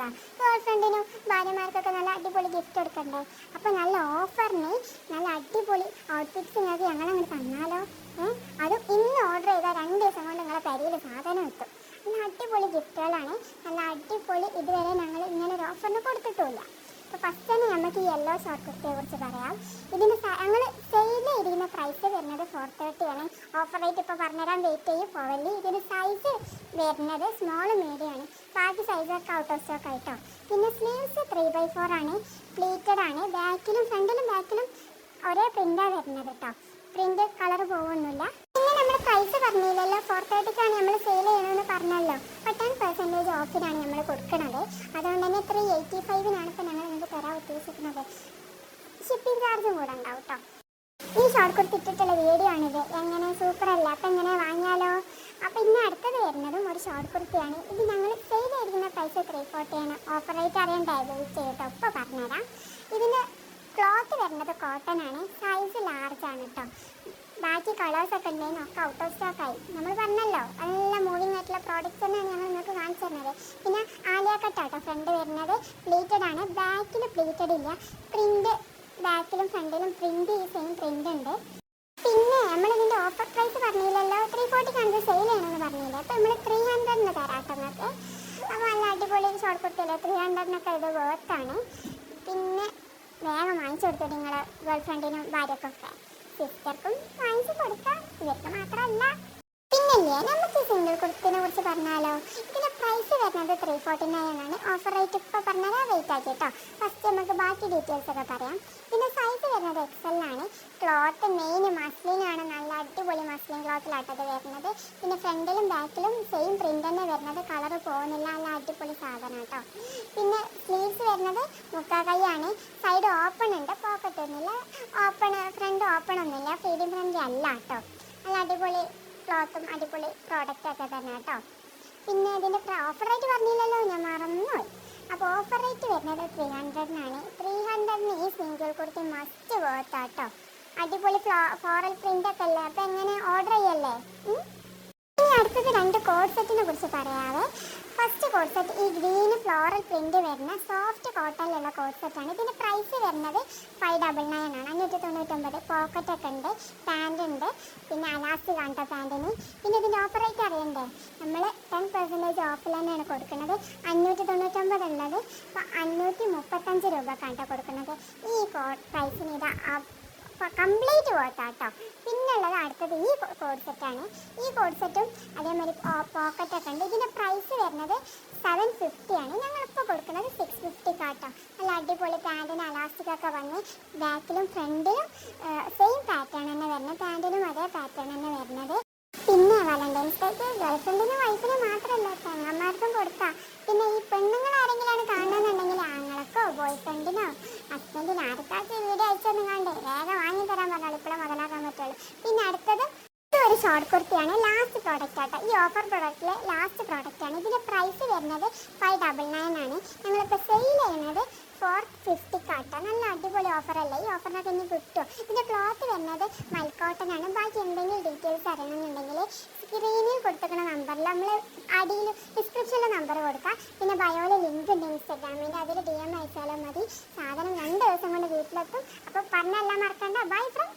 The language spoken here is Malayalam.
കൊടുക്കുക. ഗേൾ ഫ്രണ്ടിനും ഭാര്യമാർക്കൊക്കെ നല്ല അടിപൊളി ഗിഫ്റ്റ് കൊടുക്കണ്ടേ? അപ്പോൾ നല്ല ഓഫറിന് നല്ല അടിപൊളി ഔട്ട്ഫിറ്റ്സ് നിങ്ങൾക്ക് ഞങ്ങളങ്ങനെ തന്നാലോ? അതും ഇന്ന് ഓർഡർ ചെയ്താൽ 2 ദിവസം കൊണ്ട് നിങ്ങളെ പരിയിൽ സാധനം എത്തും. നല്ല അടിപൊളി ഗിഫ്റ്റുകളാണ്. നല്ല അടിപൊളി ഇതുവരെ ഞങ്ങൾ ഇങ്ങനെ ഒരു ഓഫറിന് കൊടുത്തിട്ടില്ല. അപ്പോൾ ഫസ്റ്റ് തന്നെ നമുക്ക് ഈ യെല്ലോ ഷോർട്ട് കുർത്തിയെ കുറിച്ച് പറയാം. ഇതിൻ്റെ ഞങ്ങൾ സെയിൽ ഇരിക്കുന്ന പ്രൈസ് വരുന്നത് 430 ആണ്. ഓഫർ റേറ്റ് ഇപ്പോൾ പറഞ്ഞുതരാൻ വെയിറ്റ് ചെയ്യും പോവല്ലേ. ഇതിന് സൈസ് വരുന്നത് സ്മോൾ മീഡിയം ആണ്. ബാക്കി സൈസൊക്കെ ഔട്ട് ഓഫ് സ്റ്റോക്ക് ആയിട്ടോ. പിന്നെ സ്ലീവ്സ് 3/4 ആണ്. പ്ലീറ്റഡ് ആണ്. ബാക്കിലും ഫ്രണ്ടിലും ബാക്കിലും ഒരേ പ്രിൻ്റാണ് വരുന്നത് കേട്ടോ. പ്രിൻ്റ് കളർ പോകുന്നില്ല. പിന്നെ നമ്മൾ പ്രൈസ് പറഞ്ഞില്ലല്ലോ, 430ക്കാണ് നമ്മൾ സെയിൽ ചെയ്യണമെന്ന് പറഞ്ഞല്ലോ. അപ്പോൾ 10% ഓഫിനാണ് നമ്മൾ കൊടുക്കുന്നത്. അതുകൊണ്ട് തന്നെ 385-നാണ് ഇപ്പോൾ ഞങ്ങൾ നിങ്ങൾക്ക് തരാൻ ഉദ്ദേശിക്കുന്നത്. ഷിപ്പിംഗ് ചാർജും കൂടെ ഉണ്ടാവും കേട്ടോ. ഈ ഷോർട്ട് കുർത്തി ഇട്ടിട്ടുള്ള വീഡിയോ ആണിത്. എങ്ങനെ സൂപ്പറല്ല? അപ്പം എങ്ങനെ വാങ്ങിയാലോ? അപ്പോൾ ഇന്ന് അടുത്തത് വരുന്നതും ഒരു ഷോർട്ട് കുർത്തിയാണ്. ഇത് ഞങ്ങൾ സെയിൽ ചെയ്തിരിക്കുന്ന പ്രൈസ് 340 ആണ്. ഓഫർ റേറ്റ് അറിയണ്ടേ? വെയിറ്റ് ചെയ്തിട്ടോ, ഇപ്പോൾ പറഞ്ഞുതരാം. ഇതിന് ക്ലോത്ത് വരുന്നത് കോട്ടൺ ആണ്. സൈസ് ലാർജ് ആണ് കേട്ടോ. ബാക്കി കളേഴ്സൊക്കെ ഉണ്ടെങ്കിൽ ഒക്കെ ഔട്ട് ഓഫ് സ്റ്റോക്ക് ആയി. നമ്മൾ പറഞ്ഞല്ലോ നല്ല മൂവിങ് ആയിട്ടുള്ള പ്രോഡക്റ്റ്സ് തന്നെയാണ് ഞങ്ങൾ നിങ്ങൾക്ക് കാണിച്ചു തരുന്നത്. പിന്നെ ആലിയ കട്ടാട്ടോ ഫ്രണ്ട് വരുന്നത്. പ്ലീറ്റഡ് ആണ്. ബാക്കിൽ പ്ലീറ്റഡ് ഇല്ല. പ്രിൻ്റ് ബാക്കിലും ഫ്രണ്ടിലും പ്രിൻ്റ് ഈ സെയിം പ്രിൻ്റ് ഉണ്ട്. പിന്നെ നമ്മളിതിൻ്റെ ഓഫർ പ്രൈസ് പറഞ്ഞില്ലല്ലോ, 340ക്കാണ് സെയിൽ ചെയ്യണമെന്ന് പറഞ്ഞില്ല. അപ്പോൾ നമ്മൾ 300-ന് തരാട്ടോ നിങ്ങൾക്ക്. അപ്പോൾ നല്ല അടിപൊളി ഷോർട്ട് കുർത്തിയല്ലേ, 300-നൊക്കെ ഇത് വേർത്താണ്. പിന്നെ വേഗം വാങ്ങിച്ചു കൊടുത്തു നിങ്ങളെ ഗേൾ ഫ്രണ്ടിനും ഭാര്യക്കൊക്കെ. സിസ്റ്റർക്കും വാങ്ങിച്ചു കൊടുക്കാം. ഇവർക്ക് മാത്രമല്ല. പിന്നല്ലേ നമുക്ക് സിംഗിൾ കുർത്തിനെ കുറിച്ച് പറഞ്ഞാലോ? ഇതിൻ്റെ പ്രൈസ് വരുന്നത് 349 ആണ്. ഓഫർ റേറ്റ് ഇപ്പോൾ പറഞ്ഞാൽ വെയിറ്റ് ആക്കി കേട്ടോ. ഫസ്റ്റ് നമുക്ക് ബാക്കി ഡീറ്റെയിൽസ് ഒക്കെ പറയാം. പിന്നെ സൈസ് വരുന്നത് XL ആണ്. ക്ലോത്ത് മെയിൻ മസ്ലിനാണ്. നല്ല അടിപൊളി മസ്ലിൻ ക്ലോത്തിലാട്ടത് വരുന്നത്. പിന്നെ ഫ്രണ്ടിലും ബാക്കിലും സെയിം പ്രിൻ്റ് തന്നെ വരുന്നത്. കളർ പോകുന്നില്ല. നല്ല അടിപൊളി സാധനം കേട്ടോ. പിന്നെ സ്ലീവ്സ് വരുന്നത് മുക്കാക്കൈയാണ്. സൈഡ് ഓപ്പൺ ഉണ്ട്, പോക്കറ്റ് ഒന്നുമില്ല. ഫ്രണ്ട് ഓപ്പൺ ഒന്നുമില്ല. ഫീഡിങ് ഫ്രണ്ട് അല്ല കേട്ടോ. നല്ല അടിപൊളി ക്ലോത്തും അടിപൊളി പ്രോഡക്റ്റ് ഒക്കെ തന്നെ കേട്ടോ. പിന്നെ ഇതിൻ്റെ ഓഫർ റേറ്റ് പറഞ്ഞില്ലല്ലോ, ഞാൻ മറന്നുപോയി. അപ്പോൾ ഓഫർ റേറ്റ് വരുന്നത് 300-നാണ്. 300-ന് ഈ സിംഗിൾ കുർത്തി മസ്റ്റ് വേർത്ത് കേട്ടോ. അടിപൊളി ഫ്ലോറൽ പ്രിൻ്റ് ഒക്കെ അല്ലേ. അപ്പോൾ എങ്ങനെ ഓർഡർ ചെയ്യല്ലേ? ഇനി അടുത്തത് 2 കോഡ് സെറ്റിനെ കുറിച്ച് പറയാവേ. ഫസ്റ്റ് കോഡ് സെറ്റ് ഈ ഗ്രീന് ഫ്ലോറൽ പ്രിൻ്റ് വരുന്ന സോഫ്റ്റ് കോട്ടണിലുള്ള കോഡ് സെറ്റാണ്. ഇതിൻ്റെ പ്രൈസ് വരുന്നത് 599 ആണ്. 599. പോക്കറ്റൊക്കെ ഉണ്ട്, പാൻ്റ് ഉണ്ട്. പിന്നെ അലാസ്റ്റിക് ആണ് കേട്ടോ പാൻറ്റിന്. പിന്നെ ഇതിൻ്റെ ഓഫർ റേറ്റ് അറിയണ്ടേ? നമ്മൾ 10% ഓഫിൽ തന്നെയാണ് കൊടുക്കുന്നത്. 599 ഉള്ളത് ഇപ്പോൾ 535 രൂപക്കാണ് കേട്ടോ കൊടുക്കുന്നത്. ഈ പ്രൈസിന് ഇത് കംപ്ലീറ്റ് പോത്താട്ടോ. പിന്നുള്ളത് അടുത്തത് ഈ കോഡ് സെറ്റാണ്. ഈ കോഡ് സെറ്റും അതേമാതിരി പോക്കറ്റൊക്കെ ഉണ്ട്. ഇതിൻ്റെ പ്രൈസ് വരുന്നത് 750 ആണ്. ഞങ്ങളിപ്പോൾ കൊടുക്കുന്നത് 650 കാട്ടോ. നല്ല അടിപൊളി പാൻറ്റിന് അലാസ്റ്റിക്കൊക്കെ വന്ന് ബാക്കിലും ഫ്രണ്ടിലും സെയിം പാറ്റേൺ തന്നെ വരുന്നത്. പാൻറ്റിനും അതേ പാറ്റേൺ തന്നെ വരുന്നത്. പിന്നെ വാലന്റൈൻസ് ഡേക്ക് ഗേൾ ഫ്രണ്ടിനും വൈഫിനും മാത്രമല്ല പെങ്ങന്മാർക്കും കൊടുക്കാം. പിന്നെ ഈ പെണ്ണുങ്ങൾ ആരെങ്കിലാണ് കാണുന്നുണ്ടെങ്കിൽ ആങ്ങളക്കോ ബോയ് ഫ്രണ്ടിനോ ഹസ്ബൻഡിനോ ആർക്കാർക്ക് വീഡിയോ അയച്ചൊന്നും കണ്ടേ വേഗം വാങ്ങി തരാൻ പറഞ്ഞാൽ ഇപ്പോഴും മുതലാക്കാൻ പറ്റുള്ളൂ. പിന്നെ അടുത്തത് ഒരു ഷോർട്ട് കുർത്തിയാണ്. ലാസ്റ്റ് പ്രോഡക്റ്റ് ആട്ടോ. ഈ ഓഫർ പ്രോഡക്റ്റിലെ ലാസ്റ്റ് പ്രോഡക്റ്റ് ആണ്. ഇതിൻ്റെ പ്രൈസ് വരുന്നത് 599 ആണ്. ഞങ്ങളിപ്പോൾ സെയിൽ ചെയ്യുന്നത് 450 കാട്ടോ. നല്ല അടിപൊളി ഓഫറല്ലേ. ഈ ഓഫറിനൊക്കെ ഇനി കിട്ടും. ഇതിൻ്റെ ക്ലോത്ത് വരുന്നത് മൽക്കോട്ടൺ ആണ്. ബാക്കി എന്തെങ്കിലും ഡീറ്റെയിൽസ് അറിയണമെന്നുണ്ടെങ്കിൽ സ്ക്രീനിൽ കൊടുത്തിരിക്കുന്ന നമ്പറിൽ നമ്മൾ അടിയിൽ ഡിസ്ക്രിപ്ഷനിലെ നമ്പർ കൊടുക്കാം. പിന്നെ ബയോയിൽ ലിങ്ക് ഉണ്ട് ഇൻസ്റ്റാഗ്രാമിൻ്റെ, അതിൽ DM അയച്ചാലും മതി. സാധനം 2 ദിവസം കൊണ്ട് വീട്ടിലെത്തും. അപ്പോൾ പറഞ്ഞെല്ലാം മറക്കണ്ട. Bye from